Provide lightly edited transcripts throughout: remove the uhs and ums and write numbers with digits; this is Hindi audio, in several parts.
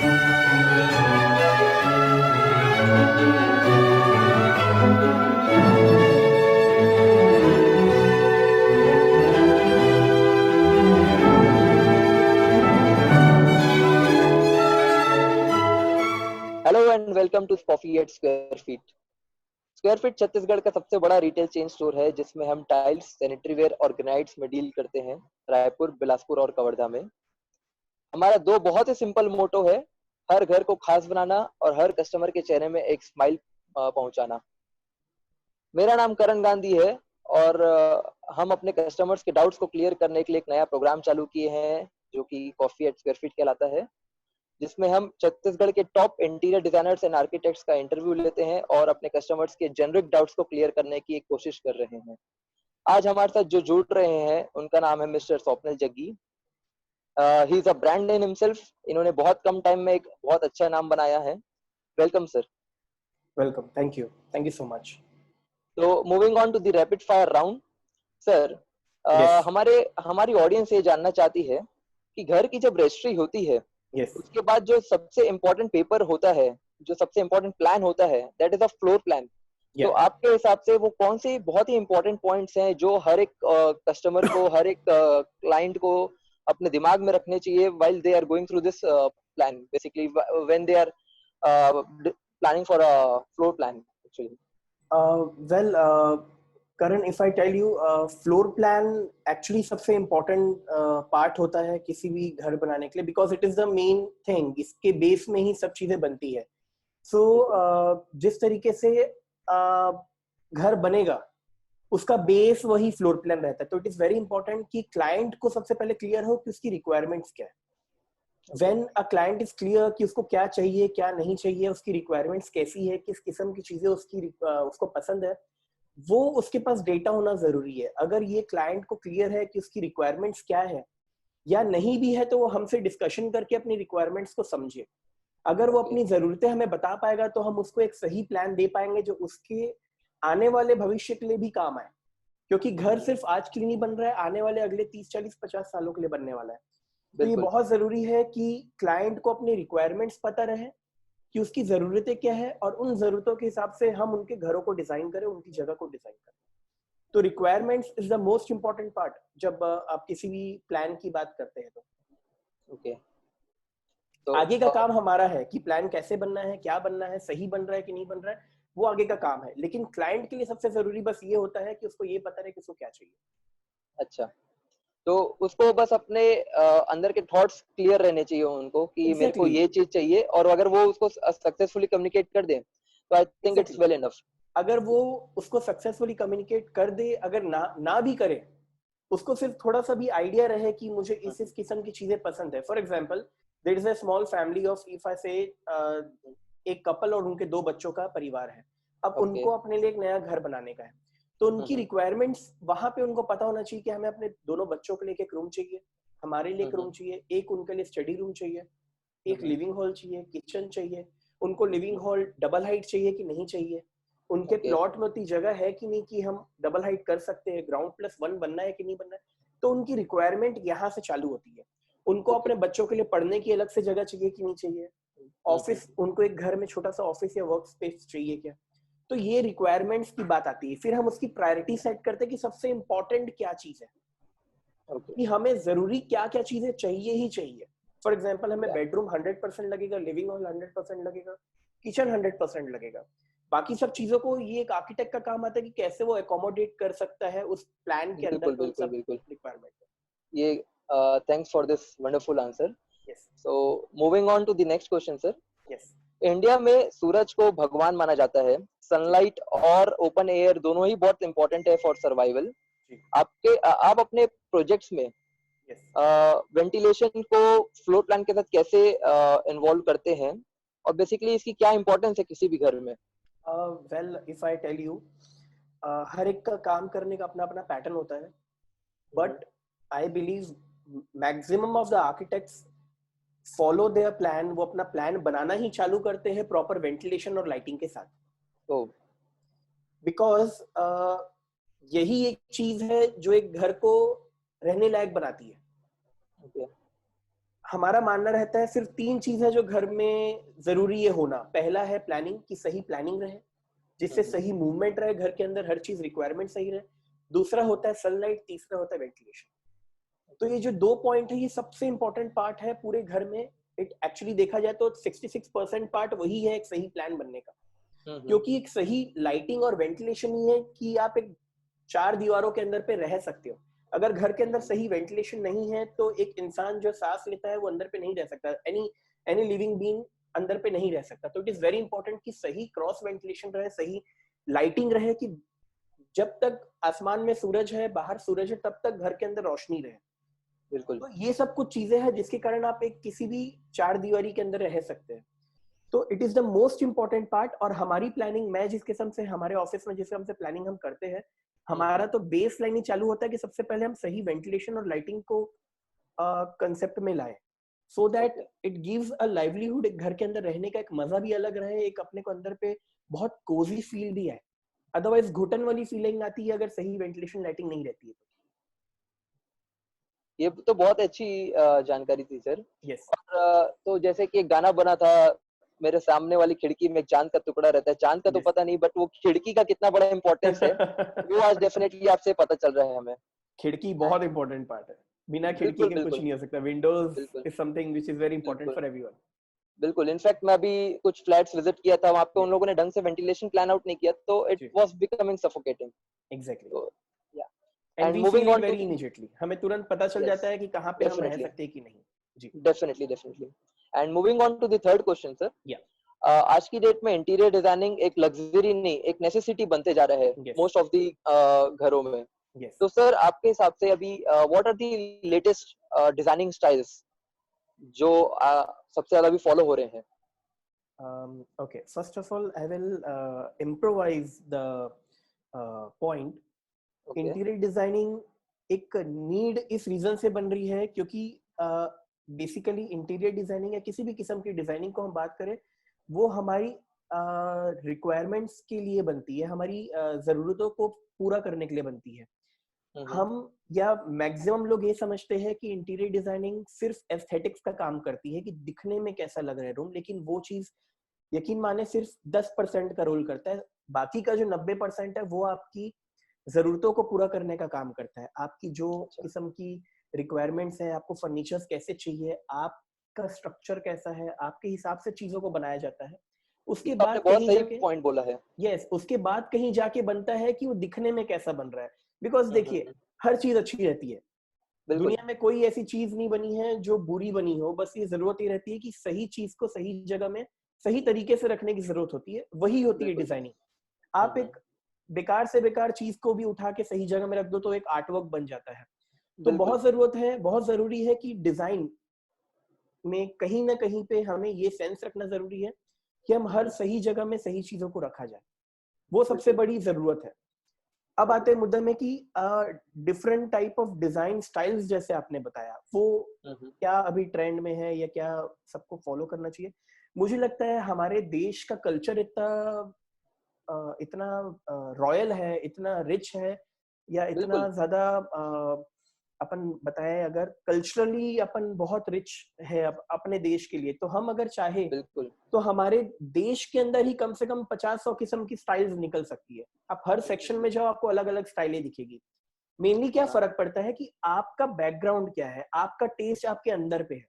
Hello and welcome to coffee at square feet. Square feet Chhattisgarh का सबसे बड़ा रिटेल चेन स्टोर है जिसमें हम टाइल्स, सैनिटरी वेयर और ग्रेनाइट्स में डील करते हैं। रायपुर, बिलासपुर और कवर्धा में हमारा दो बहुत ही सिंपल मोटो है: हर घर को खास बनाना और हर कस्टमर के चेहरे में एक स्माइल पहुंचाना। मेरा नाम करण गांधी है और हम अपने कस्टमर्स के डाउट्स को क्लियर करने के लिए एक नया प्रोग्राम चालू किए हैं जो कि कॉफी एट स्क्वायर फीट कहलाता है, जिसमें हम छत्तीसगढ़ के top interior designers and architects का इंटरव्यू लेते हैं और अपने कस्टमर्स के जेनरिक डाउट्स को क्लियर करने की एक कोशिश कर रहे हैं। आज हमारे साथ जो जुड़ रहे हैं उनका नाम है mister Swapnil Jaggi. He is a brand name himself. इन्होंने बहुत कम टाइम में एक बहुत अच्छा नाम बनाया है। Welcome sir. Welcome, thank you so much. तो moving on to the rapid fire round. Sir, yes हमारे हमारी ऑडियंस ये जानना चाहती है कि घर की जब रजिस्ट्री होती है यस उसके बाद जो सबसे इम्पोर्टेंट पेपर होता है, जो सबसे इम्पोर्टेंट प्लान होता है, that is a floor plan. तो या आपके हिसाब से वो कौन से बहुत ही इम्पोर्टेंट पॉइंट्स हैं जो हर एक कस्टमर को, हर एक क्लाइंट को अपने दिमाग में रखने चाहिए while they are going through this plan, basically when they are planning for a floor plan actually? Well Karan, if I tell you, floor plan actually सबसे इम्पोर्टेंट पार्ट होता है किसी भी घर बनाने के लिए, because it is the main thing. इसके बेस में ही सब चीजें बनती है। सो जिस तरीके से घर बनेगा उसका बेस वही फ्लोर प्लान रहता है। तो इट इज वेरी इंपॉर्टेंट कि क्लाइंट को सबसे पहले क्लियर हो कि उसकी रिक्वायरमेंट्स क्या है। When a client is clear कि उसको क्या चाहिए क्या नहीं चाहिए, उसकी रिक्वायरमेंट्स कैसी है, किस किस्म की चीजें उसको पसंद है, वो उसके पास डेटा होना जरूरी है। अगर ये क्लाइंट को क्लियर है कि उसकी रिक्वायरमेंट्स क्या है या नहीं भी है, तो वो हमसे डिस्कशन करके अपनी रिक्वायरमेंट्स को समझे। अगर वो अपनी जरूरतें हमें बता पाएगा तो हम उसको एक सही प्लान दे पाएंगे जो उसके आने वाले भविष्य के लिए भी काम आए। क्योंकि घर सिर्फ आज के लिए नहीं बन रहा है, आने वाले अगले 30 40 50 सालों के लिए बनने वाला है। तो ये बिल्कुल। बहुत जरूरी है कि क्लाइंट को अपनी रिक्वायरमेंट्स पता रहे कि उसकी जरूरतें क्या है, और उन जरूरतों के हिसाब से हम उनके घरों को डिजाइन करें, उनकी जगह को डिजाइन करें। तो requirements is the most important part जब आप किसी भी प्लान की बात करते हैं। तो ओके, तो आगे का काम हमारा है कि प्लान कैसे बनना है, क्या बनना है, सही बन रहा है कि नहीं बन रहा है, वो आगे का काम है। लेकिन क्लाइंट के लिए सबसे जरूरी बस ये होता है कि उसको ये पता रहे कि उसको क्या चाहिए। अच्छा, तो उसको बस अपने अंदर के थॉट्स क्लियर रहने चाहिए उनको कि मेरे को एग्जैक्टली ये चीज चाहिए, और अगर वो उसको सक्सेसफुली कम्युनिकेट कर दे तो I think it's exactly well enough. अगर वो उसको सक्सेसफुली कम्युनिकेट कर दे, अगर ना भी करे, उसको सिर्फ थोड़ा सा भी आइडिया रहे कि मुझे इस किस्म की चीजें पसंद है। For example, there is a small family of, if I say, एक कपल और उनके 2 बच्चों का परिवार है। अब ओके। उनको अपने लिए एक नया घर बनाने का है। तो उनकी रिक्वायरमेंट्स वहां पे उनको पता होना चाहिए कि हमें अपने दोनों बच्चों के लिए एक रूम चाहिए, हमारे लिए एक रूम चाहिए, एक उनके लिए स्टडी रूम चाहिए, एक लिविंग हॉल चाहिए, किचन चाहिए। उनको लिविंग हॉल डबल हाइट चाहिए कि नहीं चाहिए, उनके ओके। प्लॉट में उतनी जगह है कि नहीं कि हम डबल हाइट कर सकते हैं, ग्राउंड+1 बनना है कि नहीं बनना है। तो उनकी रिक्वायरमेंट यहाँ से चालू होती है। उनको ओके। अपने बच्चों के लिए पढ़ने की अलग से जगह चाहिए कि नहीं चाहिए, ऑफिस, उनको एक घर में छोटा सा ऑफिस या वर्क स्पेस चाहिए क्या। तो ये रिक्वायरमेंट्स की बात आती है। फिर हम उसकी प्रायोरिटी सेट करते हैं कि सबसे इंपॉर्टेंट क्या चीज है, ओके। कि हमें जरूरी क्या क्या चीजें चाहिए ही चाहिए। फॉर एग्जाम्पल, हमें या बेडरूम 100% लगेगा, लिविंग हॉल 100% लगेगा, किचन 100% लगेगा। बाकी सब चीजों को ये एक आर्किटेक्ट का काम आता है कि कैसे वो एकोमोडेट कर सकता है उस प्लान के अंदर बिल्कुल पे उन बिल्कुल सब बिल्कुल। Requirement. Yeah thanks for this wonderful answer. Yes so moving on to the next question sir. Yes India में सूरज को भगवान माना जाता है। जी सनलाइट और ओपन एयर दोनों ही बहुत इंपॉर्टेंट है फॉर सर्वाइवल। जी आप अपने प्रोजेक्ट्स में यस वेंटिलेशन को फ्लोर प्लान के साथ कैसे इन्वॉल्व करते हैं, और बेसिकली इसकी क्या इंपॉर्टेंस है किसी भी घर में? Well, if I tell you, हर एक का काम करने का अपना अपना पैटर्न होता है। But I believe maximum of the architects follow their plan. वो अपना प्लान बनाना ही चालू करते हैं प्रॉपर वेंटिलेशन और लाइटिंग के साथ। तो बिकॉज यही एक चीज है जो एक घर को रहने लायक बनाती है। ओके। हमारा मानना रहता है सिर्फ 3 चीज है जो घर में जरूरी है होना। पहला है प्लानिंग, की सही प्लानिंग रहे जिससे सही मूवमेंट रहे घर के अंदर, हर चीज रिक्वायरमेंट सही रहे। दूसरा होता है सनलाइट, तीसरा होता है वेंटिलेशन। तो ये जो 2 पॉइंट है ये सबसे इंपॉर्टेंट पार्ट है पूरे घर में। इट एक्चुअली देखा जाए तो 66% पार्ट वही है एक सही प्लान बनने का, क्योंकि एक सही लाइटिंग और वेंटिलेशन ही है कि आप एक 4 दीवारों के अंदर पे रह सकते हो। अगर घर के अंदर सही वेंटिलेशन नहीं है तो एक इंसान जो सांस लेता है वो अंदर पे नहीं रह सकता, एनी लिविंग बीइंग अंदर पे नहीं रह सकता। तो इट इज वेरी इंपॉर्टेंट कि सही क्रॉस वेंटिलेशन रहे, सही लाइटिंग रहे, कि जब तक आसमान में सूरज है, बाहर सूरज है, तब तक घर के अंदर रोशनी रहे। बिल्कुल। तो ये सब कुछ चीजें हैं जिसके कारण आप एक किसी भी 4 दीवारी के अंदर रह सकते हैं। तो it is the most important part. और हमारी प्लानिंग, मैं जिस किस्म से हमारे ऑफिस में जिस किस्म से प्लानिंग हम करते हैं, हमारा तो बेस लाइन ही चालू होता है कि सबसे पहले हम सही वेंटिलेशन और लाइटिंग को कंसेप्ट में लाए, so that it gives a livelihood. एक घर के अंदर रहने का एक मजा भी अलग रहे, एक अपने को अंदर पे बहुत कोजी फील भी आए। अदरवाइज घुटन वाली फीलिंग आती है अगर सही वेंटिलेशन लाइटिंग नहीं रहती है तो। ये तो बहुत अच्छी जानकारी थी सर। यस। और तो जैसे कि एक गाना बना था, मेरे सामने वाली खिड़की में एक चांद का टुकड़ा रहता है। चांद का तो यस। पता नहीं, बट वो खिड़की का कितना बड़ा इंपॉर्टेंस है वो आज डेफिनेटली आपसे पता चल रहा है हमें। खिड़की बहुत इंपॉर्टेंट पार्ट है, बिना खिड़की बिल्कुल के कुछ बिल्कुल नहीं हो सकता। विंडोज बिल्कुल is something which is very important बिल्कुल फॉर एवरीवन। बिल्कुल। इनफैक्ट मैं अभी कुछ फ्लैट्स विजिट किया था, वहां पे उन यस। लोगों ने ढंग से वेंटिलेशन प्लान आउट नहीं किया, तो इट जी। Was becoming suffocating. एग्जैक्टली। तो yeah and and we feel moving it on to very the immediately, हमें तुरंत पता चल यस जाता है कि कहाँ पे हम रह डेफिनेटली सकते हैं कि नहीं। जी। Definitely definitely. And moving on to the third question sir, ya. आज की डेट में इंटीरियर डिजाइनिंग एक लग्जरी नहीं, एक नेसेसिटी बनते जा रहा है यस। मोस्ट ऑफ दी घरों में। यस। तो सर आपके हिसाब से अभी what are the latest designing styles जो सबसे ज्यादा अभी फॉलो हो रहे हैं? Okay, first of all I will improvise the point. Okay. Interior designing एक नीड इस रीजन से बन रही है क्योंकि बेसिकली इंटीरियर डिजाइनिंग या किसी भी किस्म की डिजाइनिंग को हम बात करें, वो हमारी रिक्वायरमेंट्स के लिए बनती है, हमारी जरूरतों को पूरा करने के लिए बनती है। हम या मैक्सिमम लोग ये समझते हैं कि इंटीरियर डिजाइनिंग सिर्फ एस्थेटिक्स का काम करती है कि दिखने में कैसा लग रहा है रूम, लेकिन वो चीज यकीन माने सिर्फ 10% का रोल करता है। बाकी का जो 90% है वो आपकी जरूरतों को पूरा करने का काम करता है। आपकी जो अच्छा। किस्म की रिक्वायरमेंट्स है, आपको फर्नीचर्स कैसे चाहिए, आपका स्ट्रक्चर कैसा है, आपके हिसाब से चीजों को बनाया जाता है। ये उसके तो आपने बाद बहुत कहीं सही जाके, पॉइंट बोला है। यस, उसके बाद कहीं जाके बनता है कि वो दिखने में कैसा बन रहा है। बिकॉज देखिए, हम्म। हर चीज अच्छी रहती है, बिल्कुल दुनिया में कोई ऐसी चीज नहीं बनी है जो बुरी बनी हो। बस ये जरूरत ये रहती है कि सही चीज को सही जगह में सही तरीके से रखने की जरूरत होती है, वही होती है बिल्कुल। डिजाइनिंग। आप एक बेकार से बेकार चीज को भी उठा के सही जगह में रख दो तो एक आर्टवर्क बन जाता है। तो बिल्कुल बहुत जरूरत है, बहुत जरूरी है कि डिजाइन में कहीं ना कहीं पे हमें ये सेंस रखना जरूरी है कि हम हर सही जगह में सही चीजों को रखा जाए। वो सबसे बिल्कुल बड़ी जरूरत है। अब आते हैं मुद्दे में कि different type of design styles जैसे आपने बताया, वो क्या अभी ट्रेंड में है या क्या सबको फॉलो करना चाहिए। मुझे लगता है हमारे देश का कल्चर इतना रॉयल है, इतना रिच है, या इतना बिल्कुल ज्यादा अपन बताएं अगर कल्चरली अपन बहुत रिच है अपने देश के लिए, तो हम अगर चाहे बिल्कुल तो हमारे देश के अंदर ही कम से कम 50-100 किस्म की स्टाइल्स निकल सकती है। आप हर सेक्शन में जाओ, आपको अलग अलग स्टाइलें दिखेगी। मेनली क्या हाँ। फर्क पड़ता है कि आपका बैकग्राउंड क्या है, आपका टेस्ट आपके अंदर पे है।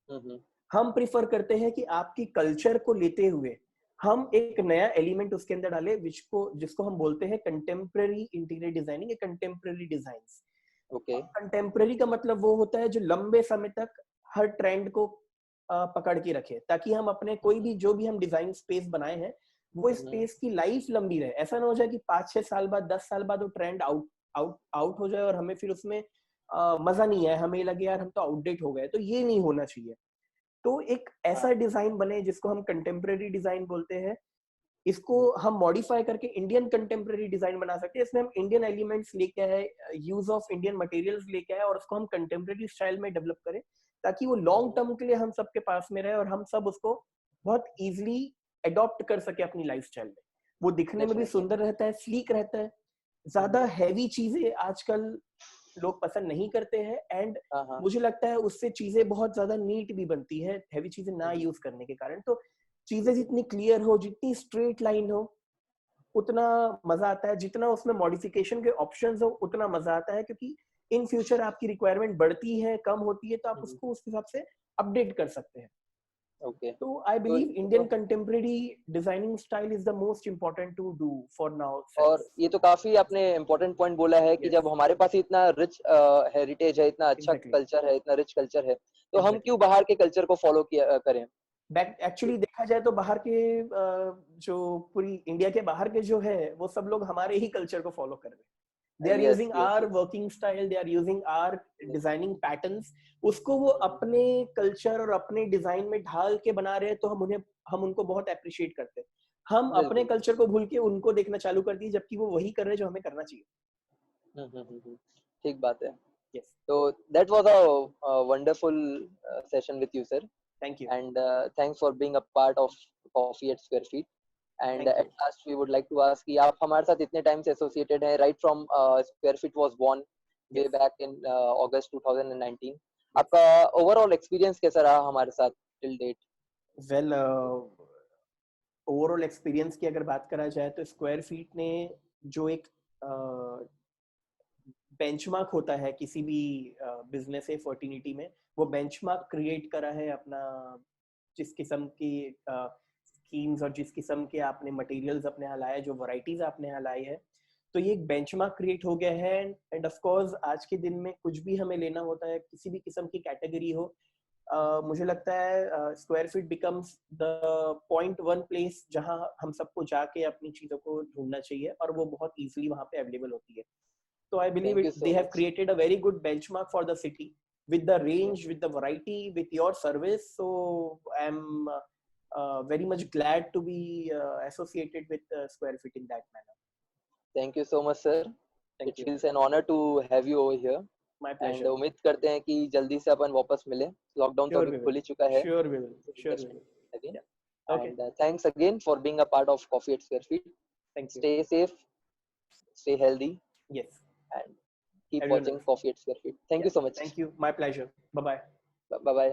हम्म। हम प्रिफर करते हैं कि आपकी कल्चर को लेते हुए हम एक नया एलिमेंट उसके अंदर डाले, जिसको हम बोलते हैं कंटेम्प्रेरी इंटीरियर डिजाइनिंग या कंटेम्प्रेरी डिजाइन्स। ओके। कंटेम्प्रेरी का मतलब वो होता है जो लंबे समय तक हर ट्रेंड को पकड़ के रखे, ताकि हम अपने कोई भी जो भी हम डिजाइन स्पेस बनाए हैं वो स्पेस की लाइफ लंबी रहे। ऐसा ना हो जाए कि 5-6 साल बाद, 10 साल बाद वो ट्रेंड आउट आउट आउट हो जाए और हमें फिर उसमें मजा नहीं आए, हमें लगे यार हम तो आउटडेट हो गए। तो ये नहीं होना चाहिए। तो एक ऐसा हाँ। डिजाइन बने जिसको हम कंटेम्प्रेरी डिजाइन बोलते हैं। इसको हम मॉडिफाई करके इंडियन कंटेम्प्रेरी डिजाइन बना सकते हैं। इसमें हम इंडियन एलिमेंट्स लेके आए, यूज ऑफ इंडियन मटेरियल्स लेके आए और उसको हम कंटेम्प्रेरी स्टाइल में डेवलप करें, ताकि वो लॉन्ग टर्म के लिए हम सबके पास में रहे और हम सब उसको बहुत इजीली अडॉप्ट कर सके अपनी लाइफस्टाइल में। वो दिखने में भी डेफिनेटली। सुंदर रहता है, स्लीक रहता है। ज्यादा हैवी चीजें आजकल लोग पसंद नहीं करते हैं, एंड हाँ हाँ। मुझे लगता है उससे चीजें बहुत ज्यादा नीट भी बनती है हैवी चीजें ना यूज करने के कारण। तो चीजें जितनी क्लियर हो, जितनी स्ट्रेट लाइन हो, उतना मजा आता है। जितना उसमें मॉडिफिकेशन के ऑप्शंस हो उतना मजा आता है, क्योंकि इन फ्यूचर आपकी रिक्वायरमेंट बढ़ती है, कम होती है, तो आप उसको उस हिसाब से अपडेट कर सकते हैं। ओके। तो आई तो believe Indian contemporary designing style is the most important to do for now और सेल्स। ये तो काफी आपने इम्पोर्टेंट पॉइंट बोला है कि यस, जब हमारे पास इतना रिच हेरिटेज है, इतना अच्छा एग्जैक्टली, कल्चर है, इतना रिच कल्चर है, तो हम एग्जैक्टली। क्यों बाहर के कल्चर को फॉलो किया करें? बैक एक्चुअली देखा जाए तो बाहर के जो पूरी इंडिया के बाहर के जो है वो सब लोग हमारे ही कल्चर को फॉलो कर रहे हैं। They are yes using yes are yes. Working style, they are using our designing patterns, उसको वो अपने कल्चर और अपने डिजाइन में ढाल के बना रहे हैं, तो हम उनको बहुत अप्रिशिएट करते हैं। हम अपने बिल्कुल। कल्चर को भूल के उनको देखना चालू कर दिए, जबकि वो वही कर रहे हैं जो हमें करना चाहिए। हम्म। ठीक बात है। Yes, So that was a wonderful session with you, sir. Thank you, And thanks for being a part of Coffee at Square Feet. And thank you. at last, we would like to ask कि आप हमारे साथ इतने टाइम से associated हैं, right from Square Feet was born way yes, back in August 2019. Yes. आपका overall experience कैसा रहा हमारे साथ till date? Well, overall experience की अगर बात करा जाए तो स्क्वायर फीट ने जो एक बेंचमार्क होता है किसी भी बिजनेस या फर्टिनिटी में, वो बेंचमार्क क्रिएट करा है अपना। जिस किस्म की स्कीम्स और जिस किस्म के आपने मटेरियल्स अपने यहाँ लाए, जो वैरायटीज आपने यहाँ लाई है, तो ये एक बेंचमार्क क्रिएट हो गया है। एंड ऑफ कोर्स आज के दिन में कुछ भी हमें लेना होता है, किसी भी किस्म की कैटेगरी हो, मुझे लगता है square feet becomes the point one place जहां हम सबको जाके अपनी चीजों को ढूंढना चाहिए, और वो बहुत इजीली वहां पे अवेलेबल होती है। So I believe Thank you they so have much. created a very good benchmark for the city with the Yeah. range, with the variety, with your service. So I'm very much glad to be associated with Square Fit in that manner. Thank you so much, sir. Thank It you. feels an honor to have you over here. My and pleasure. उम्मीद करते हैं कि जल्दी से अपन वापस मिले। लॉकडाउन तो Sure अभी we खुल will. ही चुका है, Sure we will. so we Sure just we will. meet again. Yeah. Okay. And thanks again for being a part of Coffee at Square Feet. Thank you. Stay safe, stay healthy, Yes. and keep Everyone watching else. Coffee at Square Feet. Thank Yeah. you so much. Thank you. My pleasure. Bye bye. Bye bye.